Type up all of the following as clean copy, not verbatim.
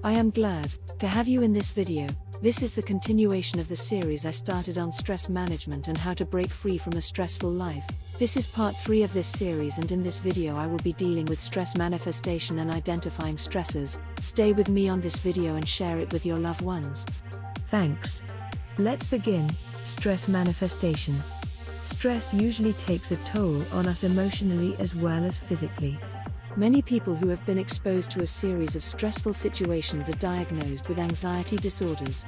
I am glad to have you in this video. This is the continuation of the series I started on stress management and how to break free from a stressful life. This is part 3 of this series, and in this video I will be dealing with stress manifestation and identifying stressors. Stay with me on this video and share it with your loved ones. Thanks. Let's begin. Stress manifestation. Stress usually takes a toll on us emotionally as well as physically. Many people who have been exposed to a series of stressful situations are diagnosed with anxiety disorders.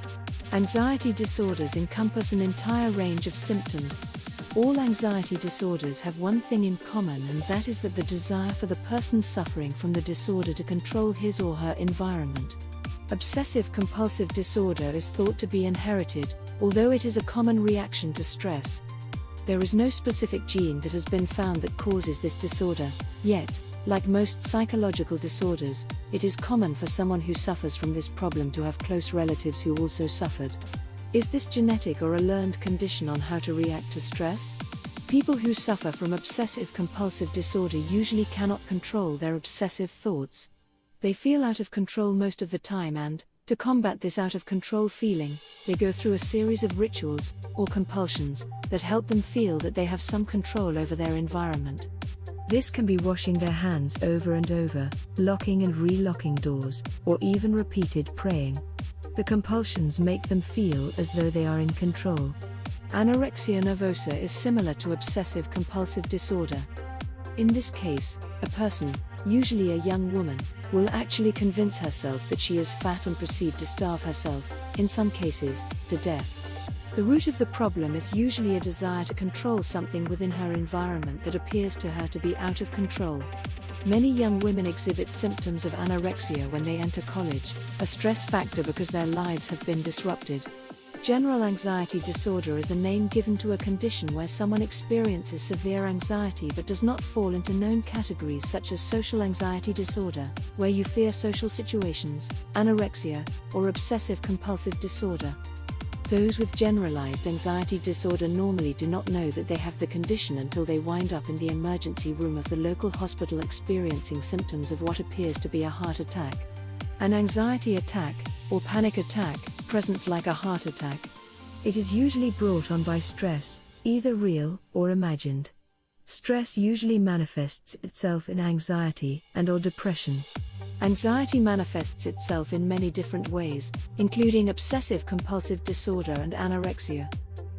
Anxiety disorders encompass an entire range of symptoms. All anxiety disorders have one thing in common, and that is that the desire for the person suffering from the disorder to control his or her environment. Obsessive-compulsive disorder is thought to be inherited, although it is a common reaction to stress. There is no specific gene that has been found that causes this disorder, yet, like most psychological disorders, it is common for someone who suffers from this problem to have close relatives who also suffered. Is this genetic or a learned condition on how to react to stress? People who suffer from obsessive-compulsive disorder usually cannot control their obsessive thoughts. They feel out of control most of the time, and, to combat this out-of-control feeling, they go through a series of rituals, or compulsions, that help them feel that they have some control over their environment. This can be washing their hands over and over, locking and re-locking doors, or even repeated praying. The compulsions make them feel as though they are in control. Anorexia nervosa is similar to obsessive-compulsive disorder. In this case, a person, usually a young woman, will actually convince herself that she is fat and proceed to starve herself, in some cases, to death. The root of the problem is usually a desire to control something within her environment that appears to her to be out of control. Many young women exhibit symptoms of anorexia when they enter college, a stress factor because their lives have been disrupted. General anxiety disorder is a name given to a condition where someone experiences severe anxiety but does not fall into known categories such as social anxiety disorder, where you fear social situations, anorexia, or obsessive-compulsive disorder. Those with generalized anxiety disorder normally do not know that they have the condition until they wind up in the emergency room of the local hospital experiencing symptoms of what appears to be a heart attack. An anxiety attack, or panic attack, presents like a heart attack. It is usually brought on by stress, either real or imagined. Stress usually manifests itself in anxiety and/or depression. Anxiety manifests itself in many different ways, including obsessive-compulsive disorder and anorexia.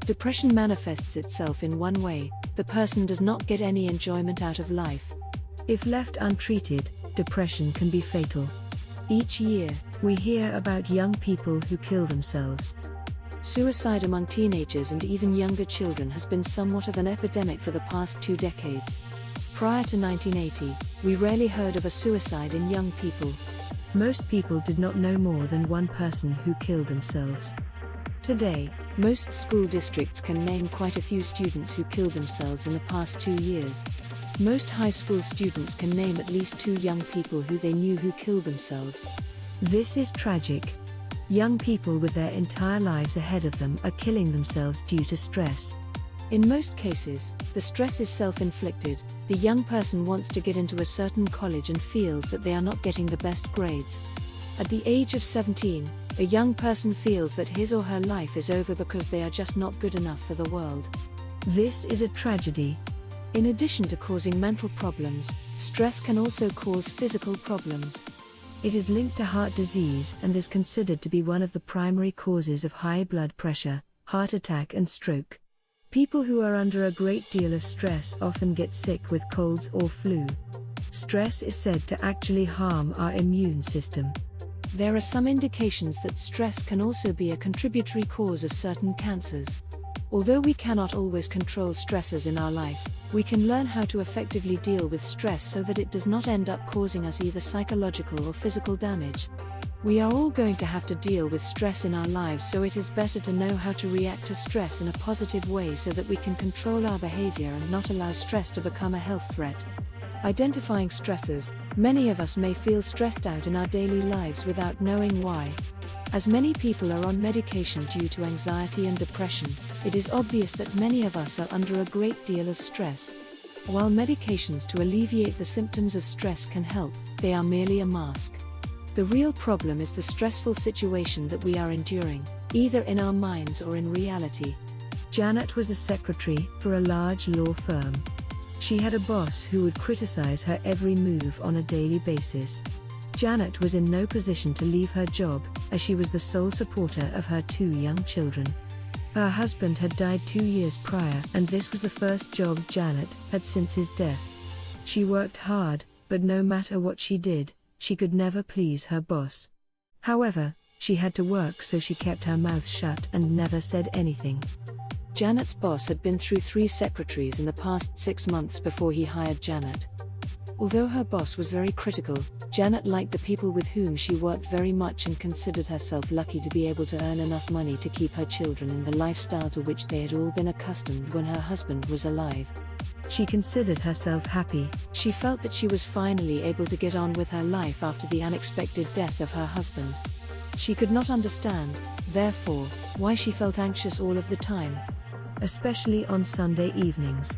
Depression manifests itself in one way: the person does not get any enjoyment out of life. If left untreated, depression can be fatal. Each year, we hear about young people who kill themselves. Suicide among teenagers and even younger children has been somewhat of an epidemic for the past 2 decades. Prior to 1980, we rarely heard of a suicide in young people. Most people did not know more than one person who killed themselves. Today, most school districts can name quite a few students who killed themselves in the past 2 years. Most high school students can name at least 2 young people who they knew who killed themselves. This is tragic. Young people with their entire lives ahead of them are killing themselves due to stress. In most cases, the stress is self-inflicted. The young person wants to get into a certain college and feels that they are not getting the best grades. At the age of 17, a young person feels that his or her life is over because they are just not good enough for the world. This is a tragedy. In addition to causing mental problems, stress can also cause physical problems. It is linked to heart disease and is considered to be one of the primary causes of high blood pressure, heart attack and stroke. People who are under a great deal of stress often get sick with colds or flu. Stress is said to actually harm our immune system. There are some indications that stress can also be a contributory cause of certain cancers. Although we cannot always control stressors in our life, we can learn how to effectively deal with stress so that it does not end up causing us either psychological or physical damage. We are all going to have to deal with stress in our lives, so it is better to know how to react to stress in a positive way so that we can control our behavior and not allow stress to become a health threat. Identifying stressors. Many of us may feel stressed out in our daily lives without knowing why. As many people are on medication due to anxiety and depression, it is obvious that many of us are under a great deal of stress. While medications to alleviate the symptoms of stress can help, they are merely a mask. The real problem is the stressful situation that we are enduring, either in our minds or in reality. Janet was a secretary for a large law firm. She had a boss who would criticize her every move on a daily basis. Janet was in no position to leave her job, as she was the sole supporter of her 2 young children. Her husband had died 2 years prior, and this was the first job Janet had since his death. She worked hard, but no matter what she did, she could never please her boss. However, she had to work, so she kept her mouth shut and never said anything. Janet's boss had been through 3 secretaries in the past 6 months before he hired Janet. Although her boss was very critical, Janet liked the people with whom she worked very much and considered herself lucky to be able to earn enough money to keep her children in the lifestyle to which they had all been accustomed when her husband was alive. She considered herself happy. She felt that she was finally able to get on with her life after the unexpected death of her husband. She could not understand, therefore, why she felt anxious all of the time. Especially on Sunday evenings.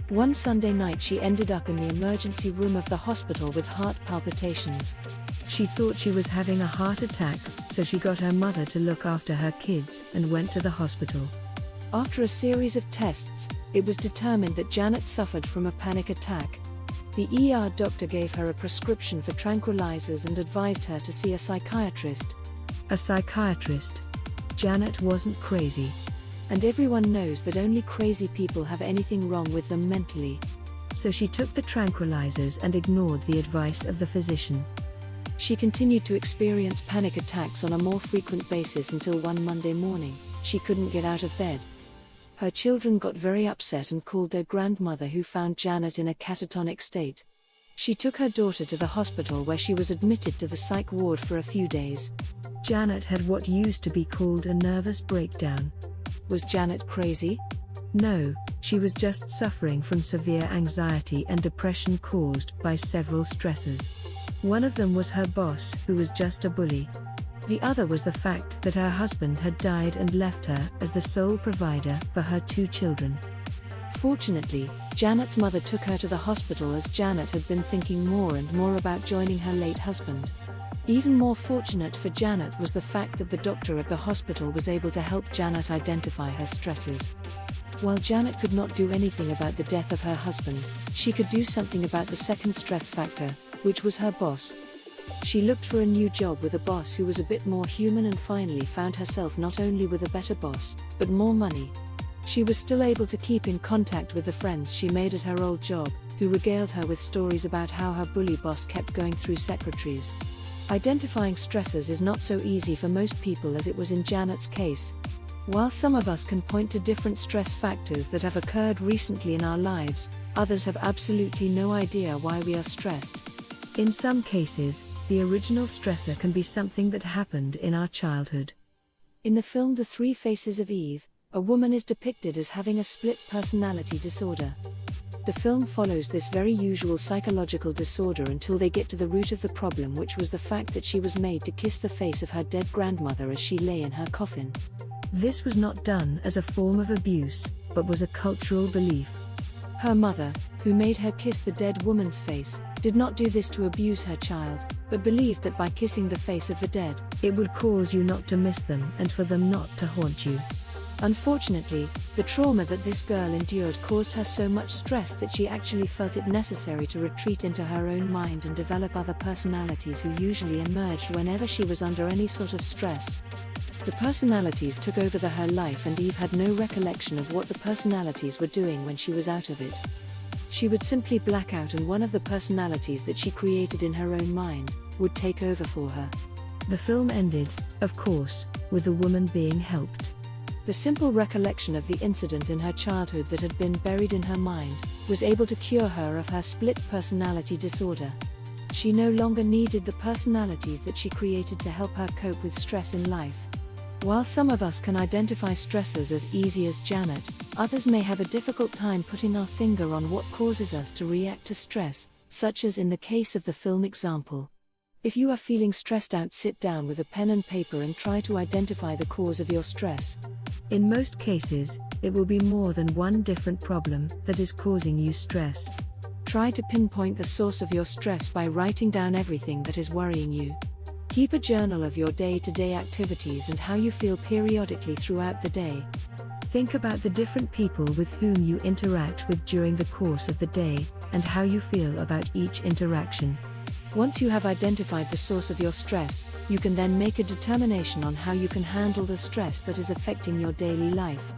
One Sunday night she ended up in the emergency room of the hospital with heart palpitations. She thought she was having a heart attack, so she got her mother to look after her kids and went to the hospital. After a series of tests, it was determined that Janet suffered from a panic attack. The ER doctor gave her a prescription for tranquilizers and advised her to see a psychiatrist. A psychiatrist? Janet wasn't crazy. And everyone knows that only crazy people have anything wrong with them mentally. So she took the tranquilizers and ignored the advice of the physician. She continued to experience panic attacks on a more frequent basis until one Monday morning, she couldn't get out of bed. Her children got very upset and called their grandmother, who found Janet in a catatonic state. She took her daughter to the hospital, where she was admitted to the psych ward for a few days. Janet had what used to be called a nervous breakdown. Was Janet crazy? No, she was just suffering from severe anxiety and depression caused by several stressors. One of them was her boss, who was just a bully. The other was the fact that her husband had died and left her as the sole provider for her 2 children. Fortunately, Janet's mother took her to the hospital, as Janet had been thinking more and more about joining her late husband. Even more fortunate for Janet was the fact that the doctor at the hospital was able to help Janet identify her stressors. While Janet could not do anything about the death of her husband, she could do something about the second stress factor, which was her boss. She looked for a new job with a boss who was a bit more human, and finally found herself not only with a better boss, but more money. She was still able to keep in contact with the friends she made at her old job, who regaled her with stories about how her bully boss kept going through secretaries. Identifying stressors is not so easy for most people as it was in Janet's case. While some of us can point to different stress factors that have occurred recently in our lives, others have absolutely no idea why we are stressed. In some cases, the original stressor can be something that happened in our childhood. In the film The 3 Faces of Eve, a woman is depicted as having a split personality disorder. The film follows this very usual psychological disorder until they get to the root of the problem, which was the fact that she was made to kiss the face of her dead grandmother as she lay in her coffin. This was not done as a form of abuse, but was a cultural belief. Her mother, who made her kiss the dead woman's face, did not do this to abuse her child, but believed that by kissing the face of the dead, it would cause you not to miss them and for them not to haunt you. Unfortunately, the trauma that this girl endured caused her so much stress that she actually felt it necessary to retreat into her own mind and develop other personalities who usually emerged whenever she was under any sort of stress. The personalities took over her life, and Eve had no recollection of what the personalities were doing when she was out of it. She would simply black out, and one of the personalities that she created in her own mind would take over for her. The film ended, of course, with the woman being helped. The simple recollection of the incident in her childhood that had been buried in her mind was able to cure her of her split personality disorder. She no longer needed the personalities that she created to help her cope with stress in life. While some of us can identify stressors as easy as Janet, others may have a difficult time putting our finger on what causes us to react to stress, such as in the case of the film example. If you are feeling stressed out, sit down with a pen and paper and try to identify the cause of your stress. In most cases, it will be more than one different problem that is causing you stress. Try to pinpoint the source of your stress by writing down everything that is worrying you. Keep a journal of your day-to-day activities and how you feel periodically throughout the day. Think about the different people with whom you interact with during the course of the day, and how you feel about each interaction. Once you have identified the source of your stress, you can then make a determination on how you can handle the stress that is affecting your daily life.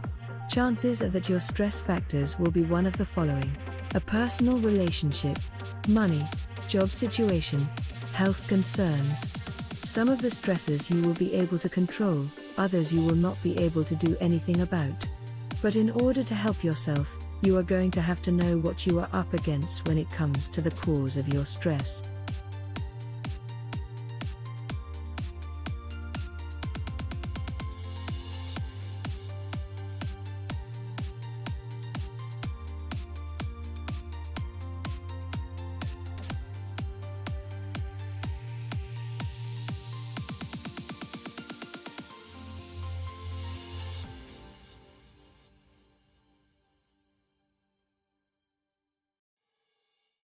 Chances are that your stress factors will be one of the following: a personal relationship, money, job situation, health concerns. Some of the stresses you will be able to control, others you will not be able to do anything about. But in order to help yourself, you are going to have to know what you are up against when it comes to the cause of your stress.